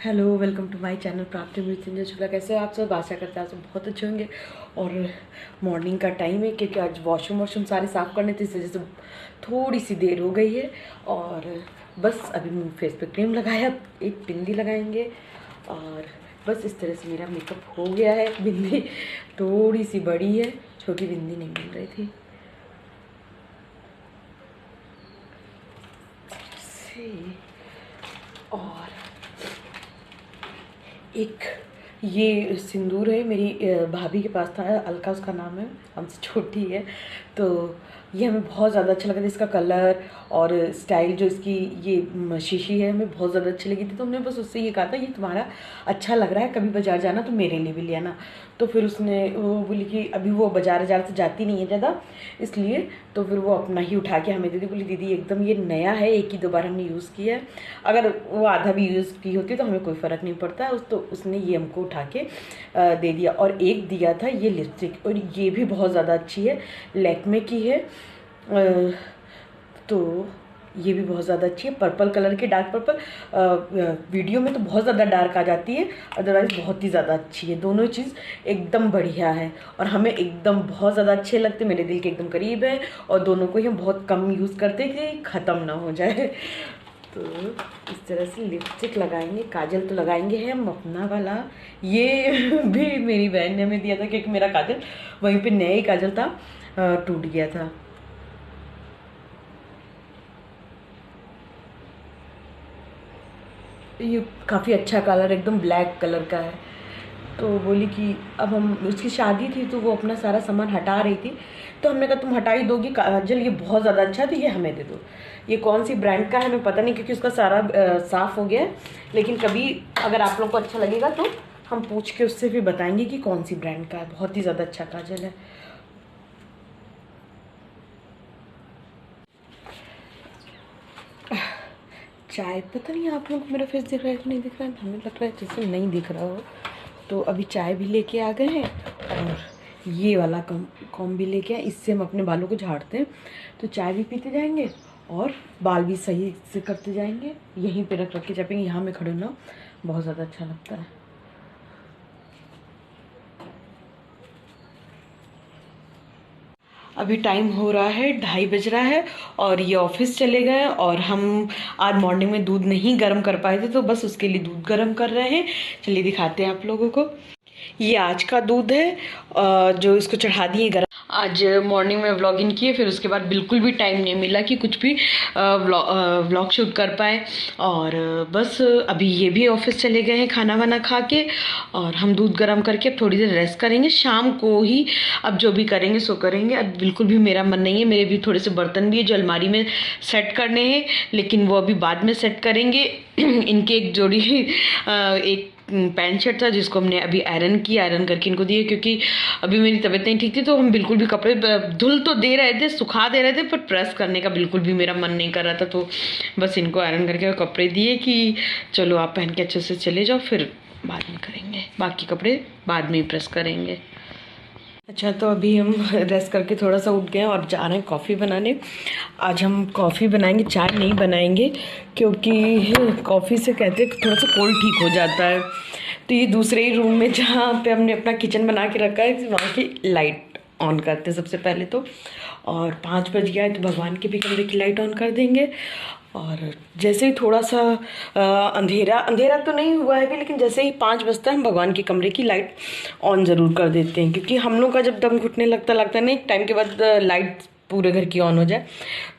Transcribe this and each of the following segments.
Hello, welcome to my channel Prapti Mrityunjay Shukla. कैसे हो आप सब? आशा करते हैं आप सब बहुत अच्छे होंगे। और मॉर्निंग का टाइम है क्योंकि आज वॉशरूम सारे साफ़ करने थे, इस वजह से थोड़ी सी देर हो गई है। और बस अभी मुँह फेस पे क्रीम लगाया, एक बिंदी लगाएंगे और बस इस तरह से मेरा मेकअप हो गया है। बिंदी थोड़ी सी बड़ी है, छोटी बिंदी नहीं मिल रही थी। और एक ये सिंदूर है, मेरी भाभी के पास था, अलका उसका नाम है, हमसे छोटी है। तो ये हमें बहुत ज़्यादा अच्छा लगा था, इसका कलर और स्टाइल जो इसकी ये शीशी है हमें बहुत ज़्यादा अच्छी लगी थी। तो हमने बस उससे ये कहा था ये तुम्हारा अच्छा लग रहा है, कभी बाज़ार जाना तो मेरे लिए भी ले आना। तो फिर उसने वो बोली कि अभी वो बाज़ार से जाती नहीं है ज़्यादा, इसलिए तो फिर वो अपना ही उठा के हमें दे दी। बोली दीदी एकदम ये नया है, एक ही दो बार हमने यूज़ किया है, अगर वो आधा भी यूज़ की होती तो हमें कोई फ़र्क नहीं पड़ता। तो उसने ये हमको उठा के दे दिया। और एक दिया था ये लिपस्टिक, और ये भी बहुत ज़्यादा अच्छी है, लैक्मे की है। तो ये भी बहुत ज़्यादा अच्छी है, पर्पल कलर की, डार्क पर्पल। वीडियो में तो बहुत ज़्यादा डार्क आ जाती है, अदरवाइज़ बहुत ही ज़्यादा अच्छी है। दोनों चीज़ एकदम बढ़िया है और हमें एकदम बहुत ज़्यादा अच्छे लगते, मेरे दिल के एकदम करीब है। और दोनों को ही हम बहुत कम यूज़ करते हैं कि ख़त्म ना हो जाए। तो इस तरह से लिपस्टिक लगाएंगे, काजल तो लगाएंगे है हम अपना वाला। ये भी मेरी बहन ने हमें दिया था क्योंकि मेरा काजल वहीं पे नया ही काजल था, टूट गया था। ये काफ़ी अच्छा कलर, एकदम ब्लैक कलर का है। तो बोली कि अब हम, उसकी शादी थी तो वो अपना सारा सामान हटा रही थी, तो हमने कहा तुम हटा ही दोगी काजल, ये बहुत ज़्यादा अच्छा है तो ये हमें दे दो। ये कौन सी ब्रांड का है हमें पता नहीं क्योंकि उसका सारा साफ़ हो गया है, लेकिन कभी अगर आप लोग को अच्छा लगेगा तो हम पूछ के उससे भी बताएंगे कि कौन सी ब्रांड का है। बहुत ही ज़्यादा अच्छा काजल है। चाय, पता नहीं आप लोगों को मेरा फेस दिख रहा है कि नहीं दिख रहा है, हमें लग रहा है जैसे नहीं दिख रहा हो। तो अभी चाय भी लेके आ गए हैं और ये वाला कॉम भी लेके आए, इससे हम अपने बालों को झाड़ते हैं। तो चाय भी पीते जाएंगे और बाल भी सही से करते जाएंगे। यहीं पे रख के जाएंगे, यहाँ में खड़े ना, बहुत ज़्यादा अच्छा लगता है। अभी टाइम हो रहा है 2:30 बज रहा है और ये ऑफिस चले गए। और हम आज मॉर्निंग में दूध नहीं गर्म कर पाए थे, तो बस उसके लिए दूध गर्म कर रहे हैं। चलिए दिखाते हैं आप लोगों को। ये आज का दूध है जो इसको चढ़ा दिए गर्म। आज मॉर्निंग में व्लॉगिंग किए, फिर उसके बाद बिल्कुल भी टाइम नहीं मिला कि कुछ भी व्लॉग शूट कर पाए। और बस अभी ये भी ऑफिस चले गए हैं खाना वाना खा के, और हम दूध गर्म करके अब थोड़ी देर रेस्ट करेंगे। शाम को ही अब जो भी करेंगे सो करेंगे। अब बिल्कुल भी मेरा मन नहीं है, मेरे भी थोड़े से बर्तन भी है जो अलमारी में सेट करने हैं, लेकिन वो अभी बाद में सेट करेंगे। इनके एक जोड़ी एक पैंट शर्ट था जिसको हमने अभी आयरन करके इनको दिए, क्योंकि अभी मेरी तबीयत नहीं ठीक थी। तो हम बिल्कुल भी कपड़े धुल तो दे रहे थे, सुखा दे रहे थे, पर प्रेस करने का बिल्कुल भी मेरा मन नहीं कर रहा था। तो बस इनको आयरन करके कपड़े दिए कि चलो आप पहन के अच्छे से चले जाओ, फिर बाद में करेंगे, बाकी कपड़े बाद में ही प्रेस करेंगे। अच्छा, तो अभी हम रेस्ट करके थोड़ा सा उठ गए और जा रहे हैं कॉफ़ी बनाने। आज हम कॉफ़ी बनाएंगे, चाय नहीं बनाएंगे, क्योंकि कॉफ़ी से कहते हैं थोड़ा सा कोल्ड ठीक हो जाता है। तो ये दूसरे ही रूम में जहाँ पे हमने अपना किचन बना के रखा है, वहाँ की लाइट ऑन करते हैं सबसे पहले तो। और 5 बज गया है तो भगवान के भी कमरे की लाइट ऑन कर देंगे। और जैसे ही थोड़ा सा अंधेरा तो नहीं हुआ है अभी, लेकिन जैसे ही 5 बजता है हम भगवान के कमरे की लाइट ऑन ज़रूर कर देते हैं, क्योंकि हम लोग का जब दम घुटने लगता नहीं, टाइम के बाद लाइट पूरे घर की ऑन हो जाए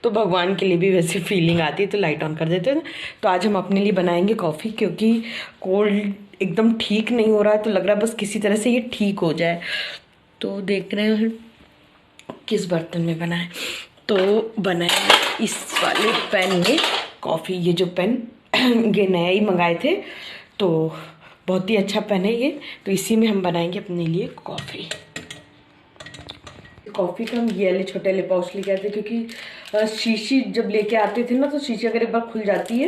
तो भगवान के लिए भी वैसे फीलिंग आती है, तो लाइट ऑन कर देते हैं। तो आज हम अपने लिए बनाएंगे कॉफ़ी, क्योंकि कोल्ड एकदम ठीक नहीं हो रहा है, तो लग रहा है बस किसी तरह से ये ठीक हो जाए। तो देख रहे हैं किस बर्तन में बनाए। तो बनाए इस वाले पेन में कॉफ़ी। ये जो पेन ये नया ही मंगाए थे, तो बहुत ही अच्छा पेन है ये। तो इसी में हम बनाएंगे अपने लिए कॉफ़ी। कॉफ़ी का हम ये वाले छोटे वाले पाउच लेके आते, क्योंकि शीशी जब लेके आते थे ना, तो शीशी अगर एक बार खुल जाती है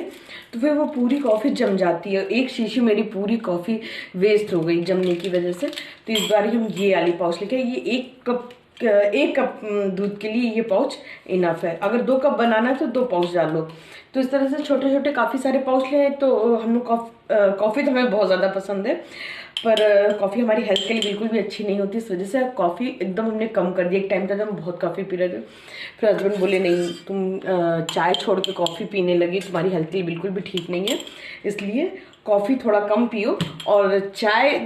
तो फिर वो पूरी कॉफ़ी जम जाती है। एक शीशी मेरी पूरी कॉफ़ी वेस्ट हो गई जमने की वजह से। तो इस बार हम ये वाली पाउच लेके, ये 1 कप 1 कप दूध के लिए ये पाउच इनफ है। अगर 2 कप बनाना है तो 2 पाउच डालो। तो इस तरह से छोटे छोटे काफ़ी सारे पाउच ले। तो हम लोग कॉफ़ी तो हमें बहुत ज़्यादा पसंद है, पर कॉफ़ी हमारी हेल्थ के लिए बिल्कुल भी अच्छी नहीं होती। इस वजह से कॉफ़ी एकदम हमने कम कर दी। एक टाइम था जब हम बहुत कॉफ़ी पी रहे थे, फिर हस्बैंड बोले नहीं तुम चाय छोड़ के कॉफ़ी पीने लगी, तुम्हारी हेल्थ के लिए बिल्कुल भी ठीक नहीं है, इसलिए कॉफ़ी थोड़ा कम पियो और चाय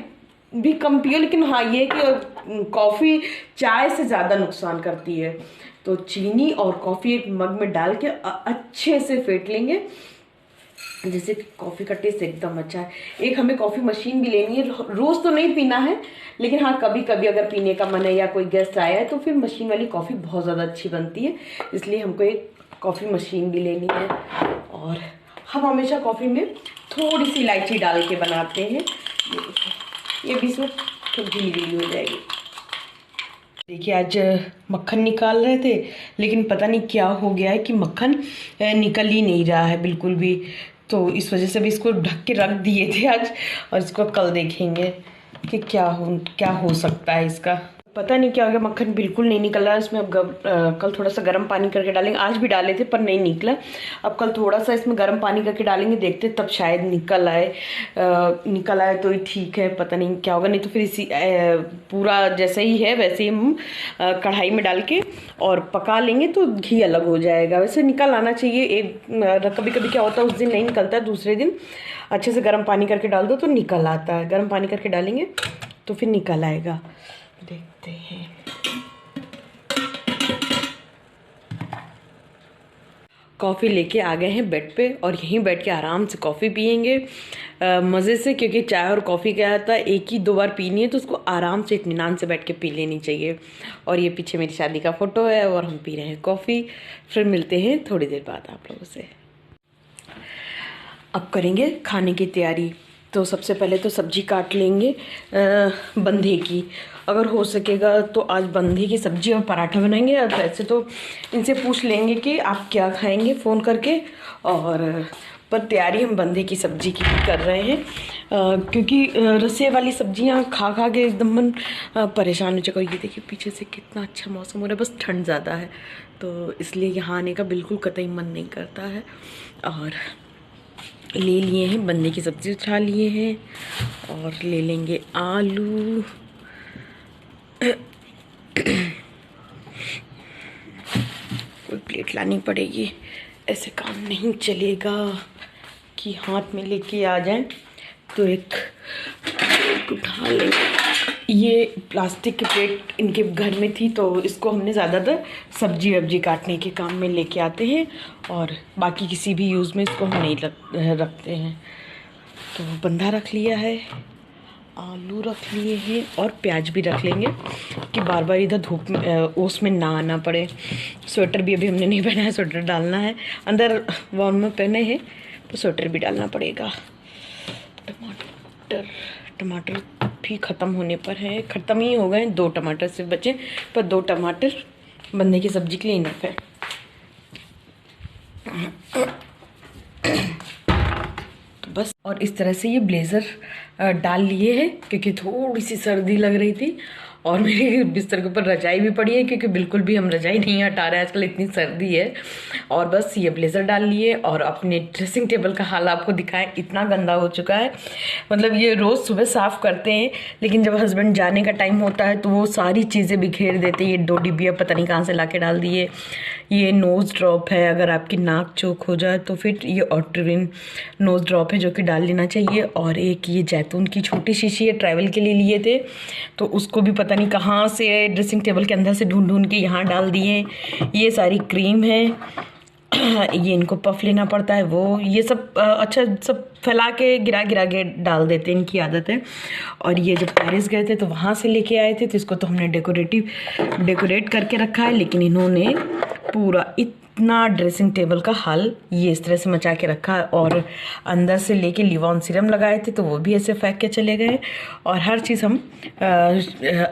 भी कम पियो। लेकिन हाँ ये कि कॉफ़ी चाय से ज़्यादा नुकसान करती है। तो चीनी और कॉफ़ी एक मग में डाल के अच्छे से फेंट लेंगे, जैसे कि कॉफ़ी का टेस्ट एकदम अच्छा है। एक हमें कॉफ़ी मशीन भी लेनी है। रोज़ तो नहीं पीना है, लेकिन हाँ कभी कभी अगर पीने का मन है या कोई गेस्ट आया है तो फिर मशीन वाली कॉफ़ी बहुत ज़्यादा अच्छी बनती है, इसलिए हमको एक कॉफ़ी मशीन भी लेनी है। और हम हमेशा कॉफ़ी में थोड़ी सी इलायची डाल के बनाते हैं। ये बीच में तो ढीली ढीली हो जाएगी। देखिए आज मक्खन निकाल रहे थे, लेकिन पता नहीं क्या हो गया है कि मक्खन निकल ही नहीं रहा है बिल्कुल भी। तो इस वजह से भी इसको ढक के रख दिए थे आज, और इसको कल देखेंगे कि क्या हो सकता है इसका। पता नहीं क्या हो गया, मक्खन बिल्कुल नहीं निकल रहा है इसमें। अब कल थोड़ा सा गर्म पानी करके डालेंगे। आज भी डाले थे पर नहीं निकला। अब कल थोड़ा सा इसमें गर्म पानी करके डालेंगे, देखते तब शायद निकल आए तो ठीक है। पता नहीं क्या होगा, नहीं तो फिर इसी पूरा जैसे ही है वैसे ही हम कढ़ाई में डाल के और पका लेंगे तो घी अलग हो जाएगा। वैसे निकल आना चाहिए। कभी कभी क्या होता है उस दिन नहीं निकलता है, दूसरे दिन अच्छे से गर्म पानी करके डाल दो तो निकल आता है। गर्म पानी करके डालेंगे तो फिर निकल आएगा। देखते हैं। कॉफ़ी लेके आ गए हैं बेड पे और यहीं बैठ के आराम से कॉफ़ी पियेंगे मज़े से, क्योंकि चाय और कॉफ़ी क्या आता है 1 ही 2 बार पीनी है तो उसको आराम से इत्मीनान से बैठ के पी लेनी चाहिए। और ये पीछे मेरी शादी का फ़ोटो है और हम पी रहे हैं कॉफ़ी। फिर मिलते हैं थोड़ी देर बाद आप लोगों से। अब करेंगे खाने की तैयारी। तो सबसे पहले तो सब्जी काट लेंगे बंधे की। अगर हो सकेगा तो आज बंधे की सब्जी और पराठा बनाएंगे। और वैसे तो इनसे पूछ लेंगे कि आप क्या खाएंगे फ़ोन करके। और पर तैयारी हम बंधे की सब्जी की कर रहे हैं, क्योंकि रसे वाली सब्जियां खा खा के एकदम मन परेशान हो चुका। ये देखिए पीछे से कितना अच्छा मौसम हो रहा है, बस ठंड ज़्यादा है तो इसलिए यहाँ आने का बिल्कुल कतई मन नहीं करता है। और ले लिए हैं बंधे की सब्ज़ी, उठा लिए हैं और ले लेंगे आलू। कोई प्लेट लानी पड़ेगी, ऐसे काम नहीं चलेगा कि हाथ में लेके आ जाए। तो एक उठा लेंगे। ये प्लास्टिक की प्लेट इनके घर में थी तो इसको हमने ज़्यादातर सब्जी वब्जी काटने के काम में लेके आते हैं, और बाकी किसी भी यूज़ में इसको हम नहीं रखते हैं। तो बंधा रख लिया है, आलू रख लिए हैं और प्याज भी रख लेंगे कि बार बार इधर धूप में ओस में ना आना पड़े। स्वेटर भी अभी हमने नहीं पहना है, स्वेटर डालना है। अंदर वार्मर पहने हैं तो स्वेटर भी डालना पड़ेगा। टमाटर भी ख़त्म होने पर है, ख़त्म ही हो गए। 2 टमाटर सिर्फ बचे, पर 2 टमाटर बंधे की सब्जी के लिए इनफ है। तो बस, और इस तरह से ये ब्लेज़र डाल लिए हैं क्योंकि थोड़ी सी सर्दी लग रही थी। और मेरे बिस्तर के ऊपर रजाई भी पड़ी है क्योंकि बिल्कुल भी हम रजाई नहीं हटा रहे हैं आजकल, इतनी सर्दी है। और बस ये ब्लेज़र डाल लिए और अपने ड्रेसिंग टेबल का हाल आपको दिखाएं, इतना गंदा हो चुका है। मतलब ये रोज़ सुबह साफ़ करते हैं, लेकिन जब हस्बैंड जाने का टाइम होता है तो वो सारी चीज़ें बिखेर देते हैं। ये 2 डिब्बियाँ पता नहीं कहाँ से ला के डाल दिए। ये नोज़ ड्रॉप है, अगर आपकी नाक चौक हो जाए तो फिर ये ऑट्रिविन नोज़ ड्रॉप है जो कि डाल लेना चाहिए। और एक ये जैतून की छोटी शीशी है, ट्रैवल के लिए लिए थे तो उसको भी पता नहीं कहाँ से ड्रेसिंग टेबल के अंदर से ढूंढ ढूंढ के यहाँ डाल दिए। ये सारी क्रीम है, ये इनको पफ लेना पड़ता है, वो ये सब अच्छा सब फैला के गिरा के डाल देते हैं, इनकी आदत है। और ये जब पेरिस गए थे तो वहाँ से लेके आए थे तो इसको तो हमने डेकोरेट करके रखा है, लेकिन इन्होंने पूरा इतना ड्रेसिंग टेबल का हाल ये इस तरह से मचा के रखा है। और अंदर से लेके लिवॉन सीरम लगाए थे तो वो भी ऐसे फेंक के चले गए। और हर चीज़ हम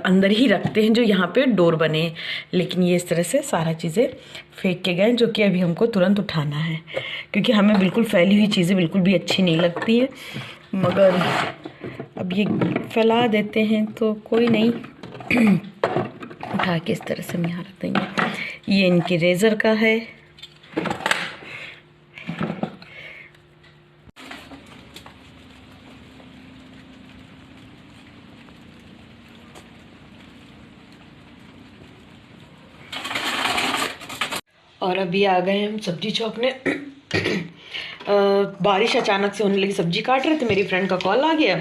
अंदर ही रखते हैं जो यहाँ पे डोर बने, लेकिन ये इस तरह से सारा चीज़ें फेंक के गए जो कि अभी हमको तुरंत उठाना है, क्योंकि हमें बिल्कुल फैली हुई चीज़ें बिल्कुल भी अच्छी नहीं लगती है। मगर अब ये फैला देते हैं तो कोई नहीं। उठा के इस तरह से हम यहाँ रख देंगे। ये इनके रेज़र का है। और अभी आ गए हम सब्जी चौकने। बारिश अचानक से होने लगी, सब्जी काट रहे थे, मेरी फ्रेंड का कॉल आ गया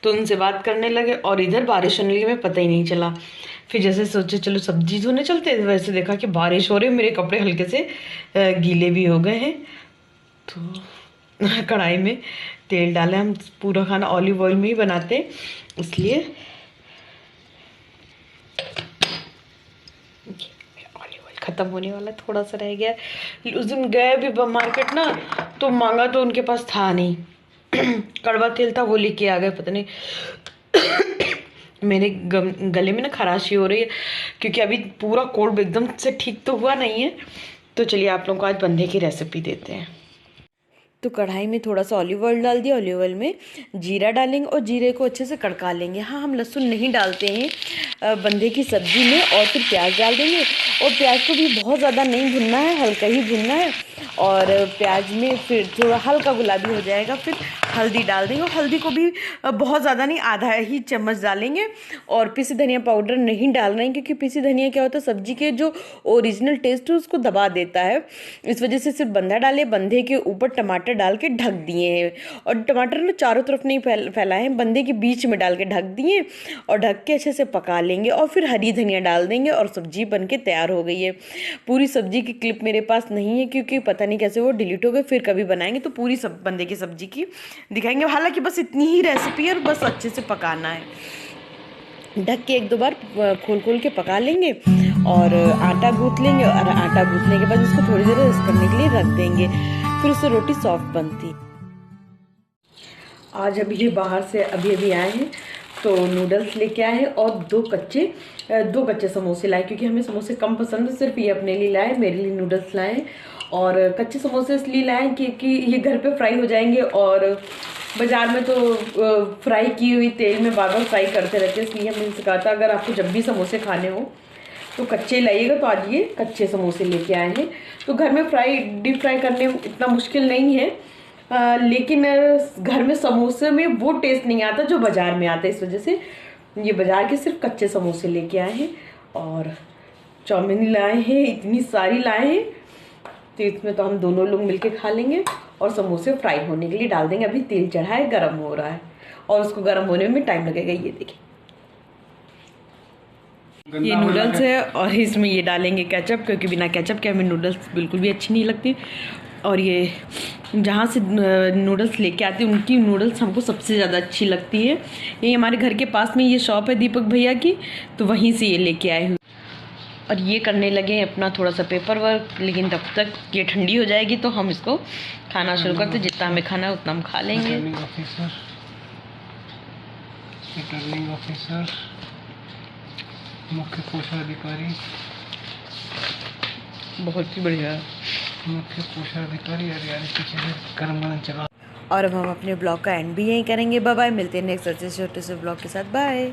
तो उनसे बात करने लगे और इधर बारिश होने लगी, मैं पता ही नहीं चला। फिर जैसे सोचे चलो सब्जी धोने चलते हैं, वैसे देखा कि बारिश हो रही है, मेरे कपड़े हल्के से गीले भी हो गए हैं। तो कढ़ाई में तेल डाले, हम पूरा खाना ऑलिव ऑयल में ही बनाते हैं इसलिए। ऑलिव ऑयल ख़त्म होने वाला, थोड़ा सा रह गया। उस दिन गए भी मार्केट ना, तो मांगा तो उनके पास था नहीं। कड़वा तेल था, वो लेके आ गए। पता नहीं मेरे गले में ना खराशी हो रही है क्योंकि अभी पूरा कोल्ड एकदम से ठीक तो हुआ नहीं है। तो चलिए आप लोगों को आज बंधे की रेसिपी देते हैं। तो कढ़ाई में थोड़ा सा ऑलिव ऑयल डाल दिया, ऑलिव ऑयल में जीरा डालेंगे और जीरे को अच्छे से कड़का लेंगे। हाँ, हम लहसुन नहीं डालते हैं बंधे की सब्ज़ी में। और फिर प्याज डाल देंगे, और प्याज को भी बहुत ज़्यादा नहीं भुनना है, हल्का ही भुनना है। और प्याज में फिर थोड़ा हल्का गुलाबी हो जाएगा, फिर हल्दी डाल देंगे। और हल्दी को भी बहुत ज़्यादा नहीं, आधा ही चम्मच डालेंगे। और पीसी धनिया पाउडर नहीं डालना है क्योंकि पीसी धनिया क्या होता है, सब्जी के जो ओरिजिनल टेस्ट है उसको दबा देता है। इस वजह से सिर्फ बंधा डाले, बंधे के ऊपर टमाटर डाल के ढक दिए हैं। और टमाटर ना चारों तरफ नहीं फैलाए हैं, बंधे के बीच में डाल के ढक दिए और ढक के अच्छे से पका लेंगे। और फिर हरी धनिया डाल देंगे और सब्जी बन के तैयार हो गई है। पूरी सब्जी की क्लिप मेरे पास नहीं है क्योंकि पता नहीं कैसे वो डिलीट हो गए, फिर कभी बनाएंगे तो पूरी सब बंधे की सब्जी की दिखाएंगे। हालांकि बस इतनी ही रेसिपी है और बस अच्छे से पकाना है। ढक के एक दो बार खोल खोल के पका लेंगे और आटा गूंथ लेंगे। और आटा गूंथने के बाद उसको थोड़ी देर रेस्ट करने के लिए रख देंगे, फिर उससे रोटी सॉफ्ट बनती। आज अभी ये बाहर से अभी आए हैं तो नूडल्स लेके आए हैं और दो कच्चे समोसे लाए क्योंकि हमें समोसे कम पसंद है। सिर्फ ये अपने लिए लाए, मेरे लिए नूडल्स लाए। और कच्चे समोसे इसलिए लाए क्योंकि ये घर पे फ्राई हो जाएंगे और बाज़ार में तो फ्राई की हुई तेल में बार बार फ्राई करते रहते हैं। इसलिए हमने कहा था अगर आपको जब भी समोसे खाने हो तो कच्चे लाइएगा। तो आज ये कच्चे समोसे लेके आए हैं। तो घर में डीप फ्राई करने में इतना मुश्किल नहीं है, लेकिन घर में समोसे में वो टेस्ट नहीं आता जो बाज़ार में आता है। इस वजह से ये बाज़ार के सिर्फ कच्चे समोसे लेके आए हैं। और चाउमीन लाए हैं, इतनी सारी लाए हैं तो इसमें तो हम दोनों लोग मिलके खा लेंगे। और समोसे फ्राई होने के लिए डाल देंगे। अभी तेल चढ़ा है, गर्म हो रहा है और उसको गर्म होने में टाइम लगेगा। ये देखिए, ये नूडल्स है और इसमें ये डालेंगे केचप क्योंकि बिना केचप के हमें नूडल्स बिल्कुल भी अच्छी नहीं लगती। और ये जहाँ से नूडल्स लेके आते हैं उनकी नूडल्स हमको सबसे ज़्यादा अच्छी लगती है। ये हमारे घर के पास में ये शॉप है दीपक भैया की, तो वहीं से ये लेके आए हुए। और ये करने लगे हैं अपना थोड़ा सा पेपर वर्क, लेकिन तब तक ये ठंडी हो जाएगी तो हम इसको खाना शुरू करते। जितना हमें खाना है उतना हम खा लेंगे। रिटर्निंग ऑफिसर, मुख्य कोषाधिकारी, बहुत ही बढ़िया मुख्य कोषाधिकारी। यार पीछे से कर्म चला। और अब हम अपने ब्लॉग का एंड भी यहीं करेंगे। बाय बाय, मिलते हैं नेक्स्ट अच्छे छोटे से ब्लॉग के साथ। बाय।